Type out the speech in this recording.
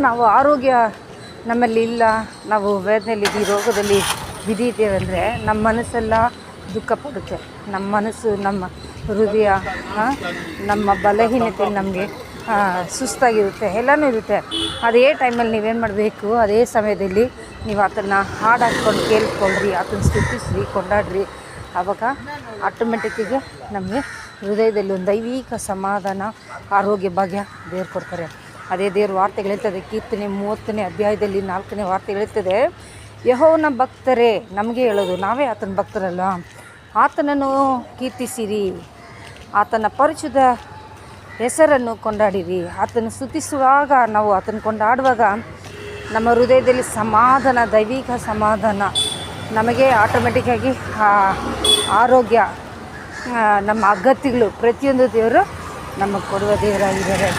ನಾವು ಆರೋಗ್ಯ ನಮ್ಮಲ್ಲಿ ಇಲ್ಲ, ನಾವು ವೇದನೆಯಲ್ಲಿ ರೋಗದಲ್ಲಿ ಬಿದ್ದಿದ್ದೇವೆ ಅಂದರೆ ನಮ್ಮ ಮನಸ್ಸೆಲ್ಲ ದುಃಖ ಪಡುತ್ತೆ. ನಮ್ಮ ಮನಸ್ಸು, ನಮ್ಮ ಹೃದಯ, ನಮ್ಮ ಬಲಹೀನತೆ, ನಮಗೆ ಸುಸ್ತಾಗಿರುತ್ತೆ, ಎಲ್ಲನೂ ಇರುತ್ತೆ. ಅದೇ ಟೈಮಲ್ಲಿ ನೀವೇನು ಮಾಡಬೇಕು, ಅದೇ ಸಮಯದಲ್ಲಿ ನೀವು ಆತನ ಹಾಡು ಹಾಕ್ಕೊಂಡು ಕೇಳ್ಕೊಳ್ರಿ, ಆತನ ಸ್ತುತಿಸ್ರಿ, ಕೊಂಡಾಡ್ರಿ. ಆವಾಗ ಆಟೋಮೆಟಿಕ್ಕಿಗೆ ನಮಗೆ ಹೃದಯದಲ್ಲಿ ಒಂದು ದೈವಿಕ ಸಮಾಧಾನ, ಆರೋಗ್ಯ, ಭಾಗ್ಯ ದೇವ್ರು ಕೊಡ್ತಾರೆ. ಅದೇ ದೇವ್ರ ವಾರ್ತೆಗಳು ಹೇಳ್ತದೆ. ಕೀರ್ತನೆ 30ನೇ ಅಧ್ಯಾಯದಲ್ಲಿ 4ನೇ ವಾರ್ತೆಗಳು ಹೇಳ್ತದೆ, ಯೆಹೋವನ ಭಕ್ತರೇ, ನಮಗೆ ಹೇಳೋದು, ನಾವೇ ಆತನ ಭಕ್ತರಲ್ಲ, ಆತನನ್ನು ಕೀರ್ತಿಸಿರಿ, ಆತನ ಪರಿಶುದ್ಧ ಹೆಸರನ್ನು ಕೊಂಡಾಡಿರಿ. ಆತನ ಸ್ತುತಿಸುವಾಗ, ನಾವು ಆತನ ಕೊಂಡಾಡುವಾಗ ನಮ್ಮ ಹೃದಯದಲ್ಲಿ ಸಮಾಧಾನ, ದೈವಿಕ ಸಮಾಧಾನ, ನಮಗೆ ಆಟೋಮೆಟಿಕ್ಕಾಗಿ ಆರೋಗ್ಯ, ನಮ್ಮ ಅಗತ್ಯಗಳು ಪ್ರತಿಯೊಂದು ದೇವರು ನಮಗೆ ಕೊಡುವ ದೇವರಾಗಿದ್ದಾರೆ.